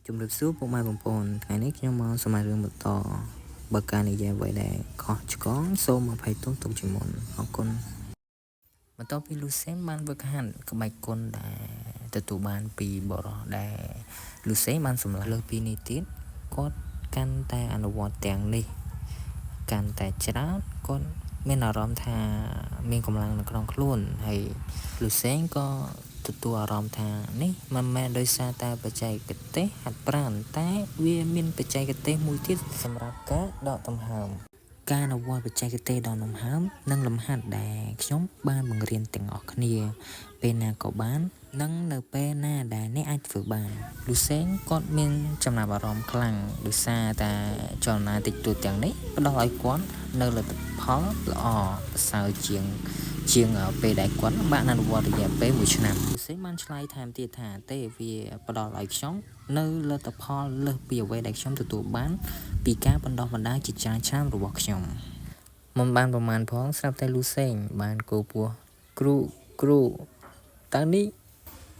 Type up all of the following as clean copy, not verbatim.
ជំរាបសួរពុកម៉ែបងប្អូនថ្ងៃនេះខ្ញុំមកសមារឿងបន្តបើការនិយាយអ្វីដែលខុសឆ្គងសូមអភ័យទោសទុកជាមុនអរគុណបន្ទាប់ពីលូសេនបានវឹកហាត់ក្បាច់គុណដែលទទួលបានពីបរិះដែលលូសេនបានសម្លាប់លើពីនេះទៀតគាត់កាន់តែអនុវត្តទាំងនេះកាន់តែច្រើនគាត់មានអារម្មណ៍ថាមានកម្លាំងនៅក្នុងខ្លួនហើយលូសេនក៏ទទួលអារម្មណ៍ថានេះមិនមែនដោយសារតែបច្ចេកទេសហាត់ប្រាណតែវាមានបច្ចេកទេសមួយទៀតសម្រាប់ការដកដង្ហើមការអនុវត្តបច្ចេកទេសដកដង្ហើមនិងលំហាត់ដែលខ្ញុំបានបង្រៀនទាំងអស់គ្នាពេលណាក៏បាននិងនៅពេលណាដែលអ្នកអាចធ្វើបានលូសេងគាត់មានចំណាប់អារម្មណ៍ខ្លាំងដោយសារតែចលនាតិចតួចទាំងនេះផ្ដល់ឲ្យគាត់នៅលទ្ធផលល្អប្រសើរជាងពេលដែលគាត់បានអនុវត្តរយៈពេល1ឆ្នាំលូសេងបានឆ្លើយថែមទៀតថាទេវាផ្ដល់ឲ្យខ្ញុំនៅលទ្ធផលលើសពីអ្វីដែលខ្ញុំទទួលបានពីការបណ្ដុះបណ្ដាលជាច្រើនឆ្នាំរបស់ខ្ញុំមិនបានប្រមាណផងស្រាប់តែលូសេងបានគោពោះគ្រូតើនេះ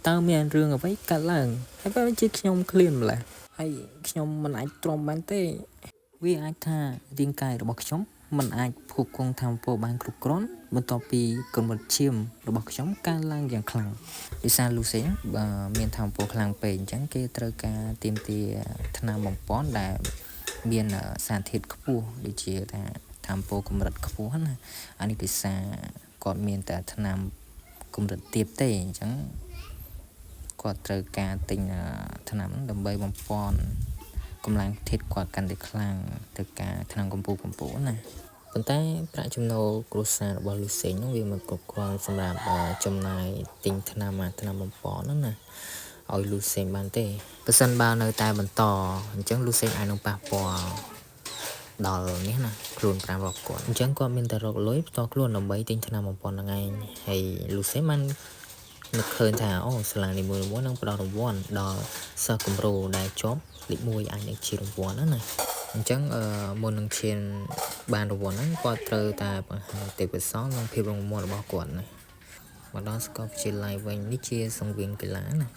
តើមានរឿងអ្វីកើតឡើងហើយបើជាខ្ញុំឃ្លានម្ល៉េះហើយខ្ញុំមិនអាចទ្រាំបានទេវាអាចថារាងកាយរបស់ខ្ញុំមិនអាចផ្គត់ផ្គង់ថាមពលបានគ្រប់គ្រាន់បន្ទាប់ពីកម្រិតឈាមរបស់ខ្ញុំកើនឡើងយ៉ាងខ្លាំងដោយសារលូសេងមានថាមពលខ្លាំងពេកអញ្ចឹងគេត្រូវការទាមទារថ្នាំបំពន់ដែលមានសារធាតុខ្ពស់ដូចជាថាថាមពលកម្រិតខ្ពស់ណាអានេះដោយសារគាត់មានតែថ្នាំកម្រិតទាបទេអញ្ចឹងគាត់ត្រូវការទិញថ្នាំដើម្បីបំពន់កម្លាំងធាតុគាត់កាន់តែខ្លាំងទៅការថ្នាំកម្ពូលណាប៉ុន្តែប្រាក់ចំណូលគ្រួសាររបស់លូសេងនោះវាមិនគ្រប់គ្រាន់សម្រាប់ចំណាយទិញថ្នាំបំពន់ហ្នឹងណាឲ្យលូសេងបានទេបើសិនបើនៅតែបន្តអញ្ចឹងលូសេងអាចនឹងប៉ះពាល់ដល់នេះណាខ្លួនប្រាំរបស់គាត់អញ្ចឹងគាត់មានតែរកលុយផ្ទាល់ខ្លួនដើម្បីទិញថ្នាំបំពន់ហ្នឹងឯងហើយលូសេងបាននឹកឃើញថាអូសាលានីមួយៗនឹងផ្ដល់រង្វាន់ដល់សិស្សគំរូដែលជាប់លេខ1អាចនឹងជារង្វាន់ណាអញ្ចឹងមុននឹងឈានបានរង្វាន់ហ្នឹងគាត់ត្រូវតែបង្ហាញទេពកោសល្យនិងភាពរឹងមាំរបស់គាត់ណាមកដល់សាកលវិទ្យាល័យវិញនេះជាសង្វៀនកីឡាណា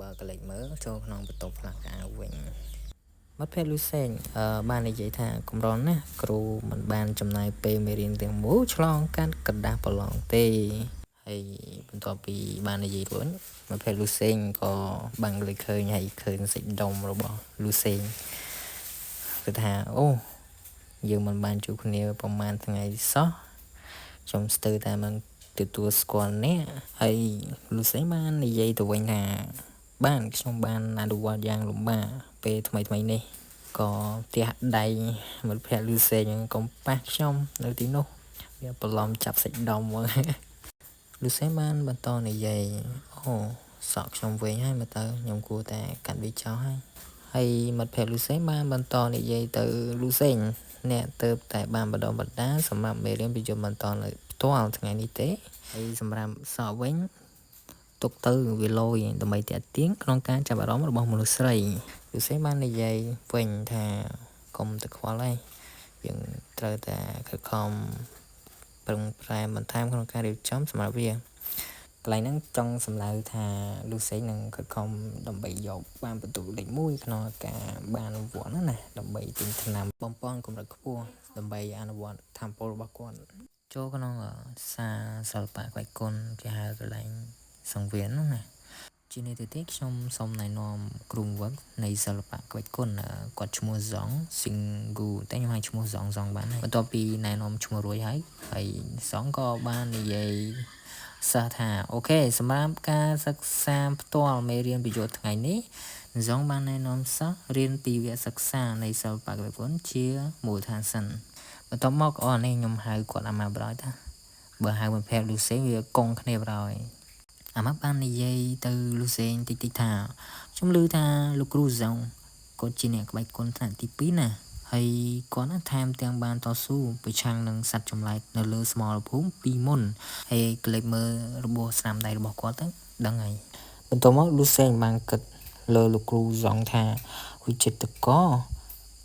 បើកលេចមើលចូលក្នុងបន្ទប់ផ្លាកាវិញមិត្តភក្តិលូសេងបាននិយាយថាកម្រណាស់គ្រូមិនបានចំណាយពេលមេរៀនទាំងមូលឆ្លងកាត់กระดาษប្រឡងទេហើយបន្ទាប់ពីបាននិយាយរួចមិត្តភក្តិលូសេងក៏បានលើកឃើញហើយឃើញសាច់ដុំរបស់លូសេងគឺថាអូយើងមិនបានជួបគ្នាប្រហែលថ្ងៃសោះខ្ញុំស្ទើរតែមិនទទួលស្គាល់អ្នកហើយលូសេងបាននិយាយទៅវិញថាបានខ្ញុំបានអនុវត្តយ៉ាងលំបាកពេលថ្មីនេះក៏ផ្ទះដៃមិត្តភក្តិលូសេងកុំប៉ះខ្ញុំនៅទីនោះវាប្រឡំចាប់សាច់ដុំមកលូសេងបានបន្តនិយាយអូសក់ខ្ញុំវិញហើយមើលទៅខ្ញុំគួរតែកាត់វាចោលហើយមិត្តភក្តិលូសេងបានបន្តនិយាយទៅលូសេងអ្នកទៅតែបានបដិបដាសម្រាប់មេរៀនបញ្ចុះបន្តនៅផ្ទាល់ថ្ងៃនេះទេហើយសម្រាប់សក់វិញទុកទៅវាលយដើម្បីទាក់ទាញក្នុងការចាប់អារម្មណ៍របស់មនុស្សស្រីលូសេងបាននិយាយវិញថាកុំទៅខ្វល់ហើយយើងត្រូវតែខិតខំប្រឹងប្រែងបន្ថែមក្នុងការរៀបចំសម្រាប់វាកន្លែងហ្នឹងចង់សម្ដៅថាលូសេងនឹងខិតខំដើម្បីយកបានបន្ទុកលេខ1ក្នុងការបានរង្វាន់ណាដើម្បីទិញថ្នាំបំពន់កម្រិតខ្ពស់ដើម្បីអនុវត្តធម៌ពលរបស់គាត់ចូលក្នុងសាសិល្បៈក្បាច់គុណគេហៅកន្លែងសង្វៀនហ្នឹងណាជានេះទៅទៀតខ្ញុំសូមណែនាំគ្រូវឹកនៃសិល្បៈក្បាច់គុណគាត់ឈ្មោះហ្សងស៊ីងហ្គូតែខ្ញុំហៅឈ្មោះហ្សងបានហើយបន្ទាប់ពីណែនាំឈ្មោះរួចហើយហ្សងក៏បាននិយាយសិស្សថាអូខេសម្រាប់ការសិក្សាផ្ទាល់មេរៀនប្រយោជន៍ថ្ងៃនេះហ្សងបានណែនាំសិស្សរៀនពីវគ្គសិក្សានៃសិល្បៈក្បាច់គុណជាមូលដ្ឋានសិនបន្ទាប់មកនេះខ្ញុំហៅគាត់អាម៉ាប់រយថាបើហៅមិនប្រាប់លូសេងវាកង់គ្នាបរយអាម៉ាប់បាននិយាយទៅលូសេងតិចថាខ្ញុំឮថាលោកគ្រូហ្សងគាត់ជាអ្នកក្បាច់គុណថ្នាក់ទី2ណាហើយគាត់ថែមទាំងបានតស៊ូប្រឆាំងនឹងសត្វចម្លែកនៅលើស្មរភូមិពីមុនហើយក្លេចមើលរបួសស្នាមដៃរបស់គាត់ទៅដឹងហើយបន្ទាប់មកលូសេងបានគិតលើលោកគ្រូហ្សងថាវិចិត្រករ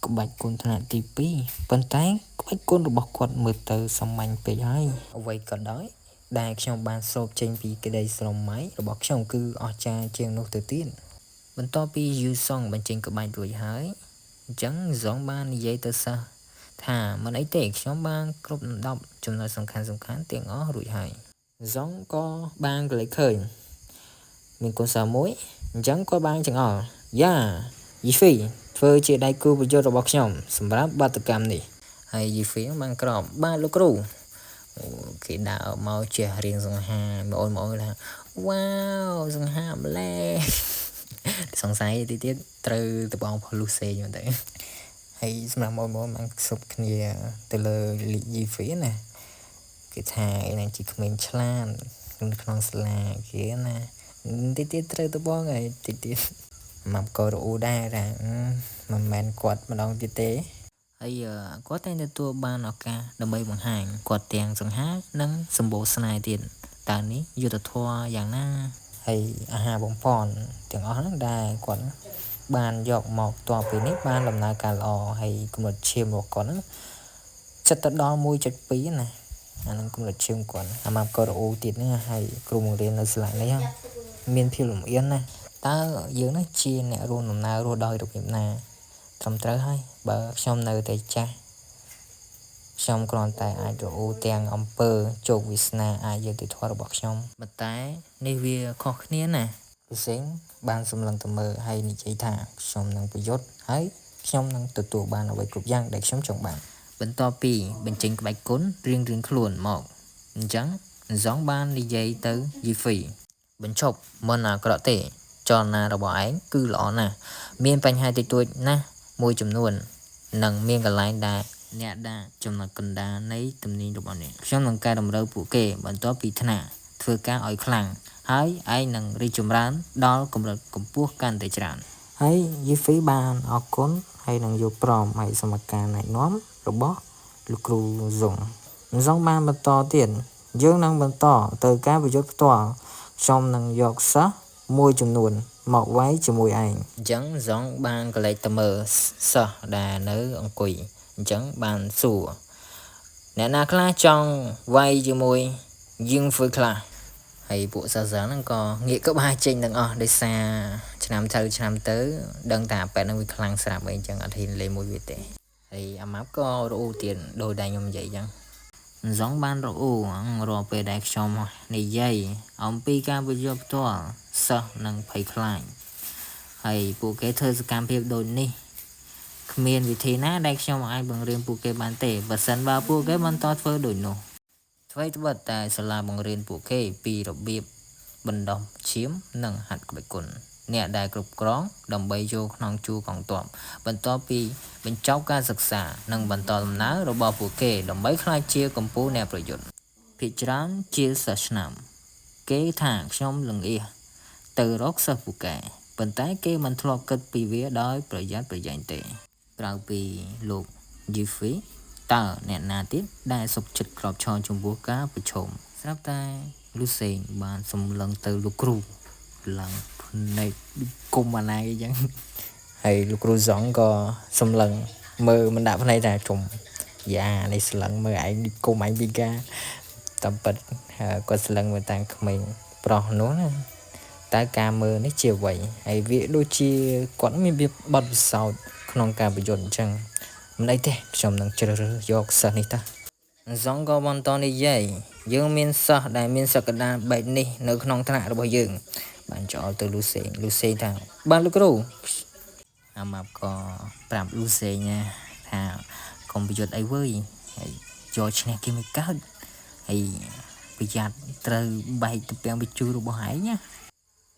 ក្បាច់គុណថ្នាក់ទី2ប៉ុន្តែក្បាច់គុណរបស់គាត់មើលទៅសាមញ្ញពេកហើយអ្វីក៏ដោយដែលខ្ញុំបានសូបចេញពីក្តីស្រមៃរបស់ខ្ញុំគឺអស្ចារ្យជាងនោះទៅទៀត បន្ទាប់ពីយូសងបញ្ចេញក្បាច់រួចហើយអញ្ចឹងហ្សងបាននិយាយទៅសិស្សថាមិនអីទេខ្ញុំបានគ្រប់10ចំណុចសំខាន់ទាំងអស់រួចហើយហ្សងក៏បានកលេចឃើញមានកូនសិស្សមួយអញ្ចឹងគាត់បានចង្អុលយ៉ាយីហ្វីធ្វើជាដៃគូប្រយុទ្ធរបស់ខ្ញុំសម្រាប់បាតកម្មនេះហើយយីហ្វីបានក្រោបបាទលោកគ្រូគេដើរមកចេះរៀងសង្ហាមកអូនថាវ៉ាវសង្ហាម្លេះសង្ស័យទីទៀតត្រូវតបងផុសលូសេមកទៅហើយសម្រាប់មកបានសុបគ្នាទៅលើលីយីហ្វីណាគេថាឯនឹងជាក្មេងឆ្លាតក្នុងសាលាគេណាទីទៀតត្រូវតបងហើយទីទៀតមកក៏រអ៊ូដែរថាមិនមែនគាត់ម្ដងទៀតទេហើយគាត់តែទទួលបានឱកាសដើម្បីបង្ហាញគាត់ទាំងសង្ហានិងសម្បូរស្នេហ៍ទៀតតើនេះយុទ្ធធម៌យ៉ាងណាហើយអាហារបំពន់ទាំងអស់ហ្នឹងដែរគាត់បានយកមកតទៅពេលនេះបានដំណើរការល្អហើយកម្រិតឈាមរបស់គាត់ហ្នឹងចិត្តទៅដល់ 1.2 ណាអានឹងកម្រិតឈាមគាត់អាម៉ាប់ក៏រអ៊ូទៀតហ្នឹងហើយគ្រូបង្រៀននៅសាលានេះមានភាពលំអៀនណាតើយើងនេះជាអ្នករួមដំណើររស់ដោយរបៀបណាត្រឹមត្រូវហើយបើខ្ញុំនៅតែចាស់ខ្ញុំគ្រាន់តែអាចរអ៊ូទាំងអំពើជោគវាសនាអាចយកទៅធម៌របស់ខ្ញុំប៉ុន្តែនេះវាខុសគ្នាណាពិសេសបានសម្លឹងទៅមើលហើយនិយាយថាខ្ញុំនឹងប្រយុទ្ធហើយខ្ញុំនឹងទទួលបានអ្វីគ្រប់យ៉ាងដែលខ្ញុំចង់បានបន្ទាប់ពីបញ្ចេញក្បាច់គុណរៀងខ្លួនមកអញ្ចឹងហ្សងបាននិយាយទៅយីហ្វីបញ្ឈប់មិនអាក្រក់ទេចលនារបស់ឯងគឺល្អណាស់មានបញ្ហាតិចតួចណាស់មួយចំនួននិងមានកន្លែងដែលអ្នកដាក់ចំណុចកណ្ដាលនៃទំនាញរបស់អ្នកខ្ញុំនឹងកែតម្រូវពួកគេបន្ទាប់ពីថ្នាក់ធ្វើការឲ្យខ្លាំងហើយឯងនឹងរីកចម្រើនដល់កម្រិតកម្ពស់កាន់តែច្រើនហើយយីហ្វីបានអរគុណហើយនឹងយកព្រមឲ្យសមការណែនាំរបស់លោកគ្រូហ្សងបានបន្តទៀតយើងនឹងបន្តទៅការប្រយុទ្ធផ្ទាល់ខ្ញុំនឹងយកសិស្សមួយចំនួនមកវាយជាមួយឯងអញ្ចឹងហ្សងបានកលេចទៅមើលសិស្សដែលនៅអង្គុយអញ្ចឹងបានសួរអ្នកណាខ្លះចង់វាយជាមួយយើងធ្វើខ្លះហើយពួកសិស្សហ្នឹងក៏ងាកក្បាលចេញទាំងអស់ដោយសារឆ្នាំទៅដឹងថាប៉ែតហ្នឹងវាខ្លាំងស្រាប់អីអញ្ចឹងអត់ហ៊ានលេងមួយវាទេហើយអាម៉ាប់ក៏រអ៊ូទៀតដោយដែលខ្ញុំនិយាយអញ្ចឹងហ្សងបានរអ៊ូរាល់ពេលដែលខ្ញុំនិយាយអំពីការប្រយុទ្ធផ្ទាល់សិស្សនឹងភ័យខ្លាចហើយពួកគេធ្វើសកម្មភាពដូចនេះគ្មានវិធីណាដែលខ្ញុំអាចបង្រៀនពួកគេបានទេបើសិនបើពួកគេបន្តធ្វើដូចនោះអ្វីត្បិតតែសាលាបង្រៀនពួកគេពីរបៀបបណ្ដុះឈាមនិងហាត់ក្បាច់គុណអ្នកដែលគ្រប់គ្រងដើម្បីចូលក្នុងជួរកងទ័ពបន្ទាប់ពីបញ្ចប់ការសិក្សានិងបន្តដំណើររបស់ពួកគេដើម្បីក្លាយជាកម្ពុជាអ្នកប្រយុទ្ធភាគច្រើនជាសិស្សឆ្នាំគេថាខ្ញុំលង្អៀសទៅរកសិស្សពូកែប៉ុន្តែគេមិនធ្លាប់គិតពីវាដោយប្រយ័ត្នប្រយែងទេក្រៅពីលោកយីហ្វីតើអ្នកណាទៀតដែលសុខចិត្តក្របឈរចំពោះការប្រជុំស្រាប់តែលូសេងបានសម្លឹងទៅលោកគ្រូឡើងភ្នែកគុំអាណាអញ្ចឹងហើយលោកគ្រូហ្សងក៏សម្លឹងមើលមិនដាក់ភ្នែកថាជុំយ៉ានេះស្លឹងមើលឯងគុំឯងពីការតាមពិតគាត់ស្លឹងមើលតាមក្មេងប្រុសនោះណាតើការមើលនេះជាអ្វីហើយវាដូចជាគាត់មានវាបត់ពិសោធន៍ក្នុងការប្រយុទ្ធអញ្ចឹងមិនអីទេខ្ញុំនឹងជ្រើសរើសយកសិស្សនេះតាហ្សងក៏បន្តនិយាយយើងមានសិស្សដែលមានសក្តានុពលបែបនេះនៅក្នុងថ្នាក់របស់យើងបានចោលទៅលូសេងថាបានលោកគ្រូអាម៉ាប់ក៏ប្រាប់លូសេងណាថាកុំប្រយុទ្ធអីវើយហើយយកឈ្នះគេមិនកើតហើយប្រយ័ត្នត្រូវបែកទំពាំងវិជូររបស់ឯងណា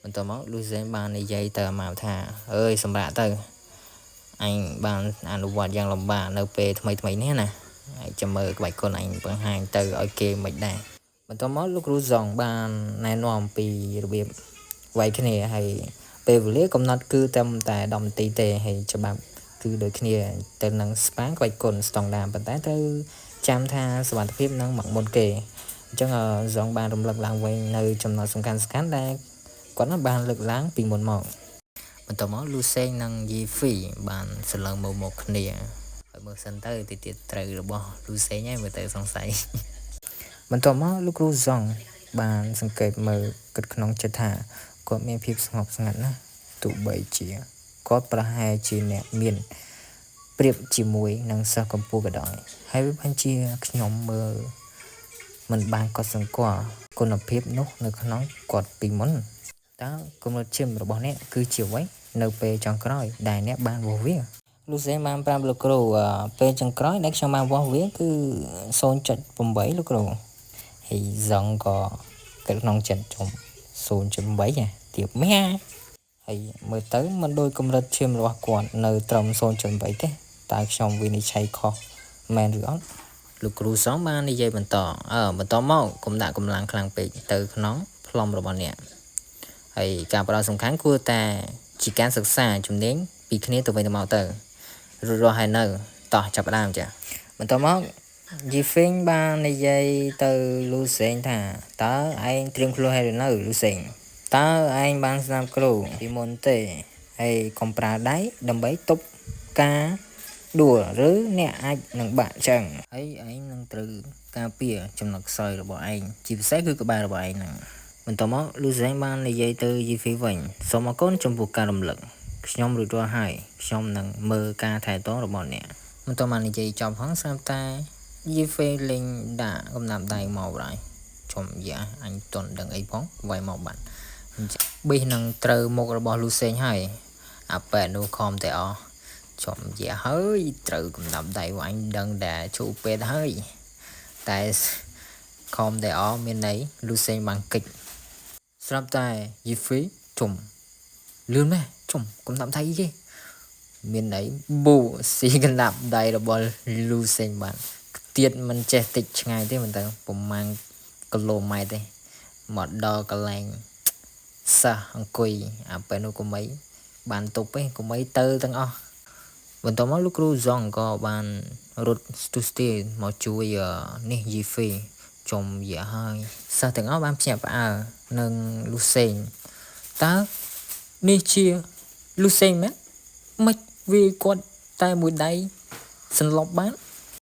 បន្ទាប់មកលូសេងបាននិយាយទៅអាម៉ាប់ថាអើយសម្រាប់ទៅអញបានអនុវត្តយ៉ាងលំបាកនៅពេលថ្មីនេះណាហើយចាំមើលក្បាច់គុណអញបង្ហាញទៅឲ្យគេមិនដែរបន្ទាប់មកលោកគ្រូហ្សងបានណែនាំពីរបៀបវាយគ្នាហើយពេលវេលាកំណត់គឺតែ10នាទីទេហើយច្បាប់គឺដូចគ្នាទៅនឹងស្ប៉ាងក្បាច់គុណស្តង់ដារប៉ុន្តែត្រូវចាំថាសុវត្ថិភាពនឹងមកមុនគេអញ្ចឹងហ្សងបានរំលឹកឡើងវិញនៅចំណុចសំខាន់ដែលគាត់បានលើកឡើងពីមុនមកបន្ទាប់មកលូសេងនិងយីហ្វីបានសន្លឹងមកគ្នាហើយមើលសិនទៅទីទៀតត្រូវរបស់លូសេងហើយមើលទៅសង្ស័យបន្ទាប់មកលោកគ្រូហ្សងបានសង្កេតមើលគិតក្នុងចិត្តថាគាត់មានភាពស្ងប់ស្ងាត់ណាស់ ទោះបីជាគាត់ប្រហែលជាអ្នកមានប្រៀបជាមួយនឹងសិស្សកម្ពុជាក៏ដោយហើយវាបានជាខ្ញុំមើលមិនបានកត់សម្គាល់គុណភាពនោះនៅក្នុងគាត់ពីមុនតើគំនិតឈាមរបស់អ្នកគឺជាអ្វីនៅពេលចុងក្រោយដែលអ្នកបានវាស់វាលូសេនបានប្រាប់លោកគ្រូពេលចុងក្រោយដែលខ្ញុំបានវាស់វាគឺ 0.8 លោកគ្រូហើយសងក៏គិតក្នុងចិត្តចំ 0.8 ទៀបម៉ែហើយមើលទៅមិនដូចកម្រិតឈាមរបស់គាត់នៅត្រឹម 0.8 ទេតើខ្ញុំវិនិច្ឆ័យខុសមែនឬអត់លោកគ្រូសងបាននិយាយបន្តមកកុំដាក់កម្លាំងខ្លាំងពេកទៅក្នុងផ្លុំរបស់អ្នកហើយការផ្ដោតសំខាន់គួរតែជាការសិក្សាជំនាញពីគ្នាទៅវិញទៅមកទៅរួចរាល់ហើយនៅតោះចាប់ផ្ដើមចាបន្តមកយីហ្វេងបាននិយាយទៅលូសេងថាតើឯងត្រៀមខ្លួនហើយឬនៅលូសេងតើឯងបានស្ដាប់គ្រូពីមុនទេហើយកុំប្រើដៃដើម្បីទប់ការដួលឬអ្នកអាចនឹងបាក់ចឹងហើយឯងនឹងត្រូវការពារចំណុចខ្សោយរបស់ឯងជាពិសេសគឺក្បាលរបស់ឯងហ្នឹងបន្តមកលូសេងបាននិយាយទៅយីហ្វីវិញសូមអរគុណចំពោះការរំលឹកខ្ញុំរួចរាល់ហើយខ្ញុំនឹងមើលការថែទាំរបស់អ្នកបន្តមកនិយាយចប់ផងស្រាប់តែយីហ្វេលេងដាក់កំណាប់ដៃមកហើយចំយ៉ាអញតន់ដឹងអីផងវាយមកបាត់ប៊ីសនឹងត្រូវមុខរបស់លូសេងហើយអាប៉ែនោះខំតែអស់ចំយ៉ាហើយត្រូវកំណាប់ដៃរបស់អញដឹងតែជូពេតហើយតែខំតែអស់មានន័យលូសេងបានកិច្ចស្រាប់តែយីហ្វីជុំលឿនម៉ែជុំកំណាប់ដៃគេមានន័យប៊ូស៊ីកំណាប់ដៃរបស់លូសេងបានទៀតមិនចេះតិចឆ្ងាយទេមិនទៅប្រហែលគីឡូម៉ែត្រទេមកដល់កន្លែងសិស្សអង្គុយអាពេលនោះកុំអីបានទប់ទេកុំអីទៅទាំងអស់បន្តមកលោកគ្រូសងក៏បានរត់ស្ទុះស្ទាយមកជួយនេះយីហ្វីចំយ៉ាហើយសិស្សទាំងអស់បានភ្ញាក់ផ្អើលនឹងលូសេងតើនេះជាលូសេងមែនមិនវាគាត់តែមួយដៃសន្លប់បាន